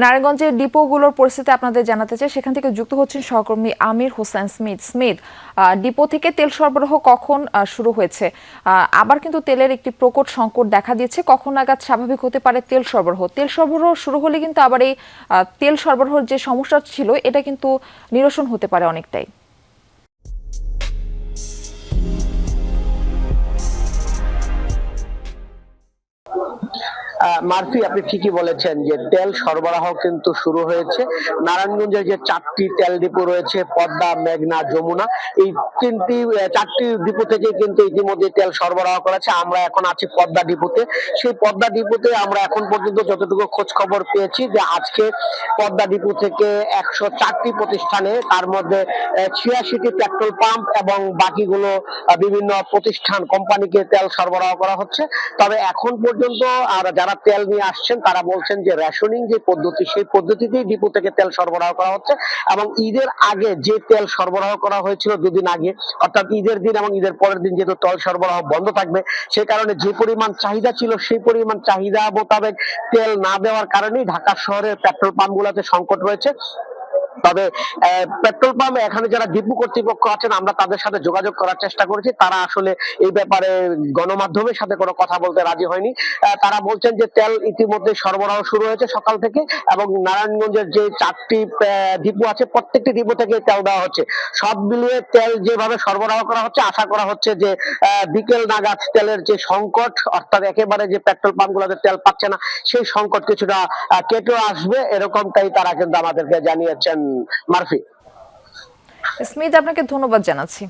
নারায়ণগঞ্জের ডিপোগুলোর পরিস্থিতি আপনাদের জানাতে চাই, সেখান থেকে যুক্ত হচ্ছেন সহকর্মী আমির হোসেন স্মিথ। ডিপো থেকে তেল সরবরাহ কখন শুরু হয়েছে? আবার কিন্তু তেলের একটি প্রকট সংকট দেখা দিয়েছে, কখন নাগাদ স্বাভাবিক হতে পারে তেল সরবরাহ শুরু হলে কিন্তু আবার এই তেল সরবরাহের যে সমস্যা ছিল এটা কিন্তু নিরসন হতে পারে অনেকটাই। মারফি, আপনি ঠিকই বলেছেন যে তেল সরবরাহ কিন্তু শুরু হয়েছে। নারায়ণগঞ্জের যে 4টি তেল ডিপো রয়েছে, পদ্মা, মেঘনা, যমুনা, এই 4টি ডিপো থেকে কিন্তু ইতিমধ্যে তেল সরবরাহ করেছে। আমরা এখন আছি পদ্মা ডিপোতে। সেই পদ্মা ডিপোতে আমরা এখন পর্যন্ত যতটুকু খোঁজ খবর পেয়েছি যে আজকে পদ্মা ডিপো থেকে 104টি প্রতিষ্ঠানে, তার মধ্যে 86টি পেট্রোল পাম্প এবং বাকিগুলো বিভিন্ন প্রতিষ্ঠান কোম্পানিকে তেল সরবরাহ করা হচ্ছে। তবে এখন পর্যন্ত আর যারা তেল নিয়ে আসছেন তারা বলছেন যে রেশনিং যে পদ্ধতি, সেই পদ্ধতিতেই ডিপো থেকে তেল সরবরাহ করা হচ্ছে এবং ঈদের আগে যে তেল সরবরাহ করা হয়েছিল দুদিন আগে, অর্থাৎ ঈদের দিন এবং ঈদের পরের দিন যেহেতু তেল সরবরাহ বন্ধ থাকবে, সে কারণে যে পরিমাণ চাহিদা ছিল সেই পরিমাণ চাহিদা মোতাবেক তেল না দেওয়ার কারণেই ঢাকা শহরের পেট্রোল পাম্পগুলোতে সংকট রয়েছে। তবে পেট্রোল পাম্প এখানে যারা ডিপো কর্তৃপক্ষ আছেন, আমরা তাদের সাথে যোগাযোগ করার চেষ্টা করেছি, তারা আসলে এই ব্যাপারে গণমাধ্যমের সাথে কোনো কথা বলতে রাজি হয়নি। তারা বলছেন যে তেল ইতিমধ্যে সরবরাহ শুরু হয়েছে সকাল থেকে এবং নারায়ণগঞ্জের যে 4টি ডিপো আছে প্রত্যেকটি ডিপো থেকে তেল দেওয়া হচ্ছে। সব মিলিয়ে তেল যেভাবে সরবরাহ করা হচ্ছে, আশা করা হচ্ছে যে বিকেল নাগাদ তেলের যে সংকট, অর্থাৎ একেবারে যে পেট্রোল পাম্পগুলোতে তেল পাচ্ছে না সেই সংকট কিছুটা কেটে আসবে, এরকমটাই তারা কিন্তু আমাদেরকে জানিয়েছেন। মারফি। স্মিথ, আপনাকে ধন্যবাদ জানাচ্ছি।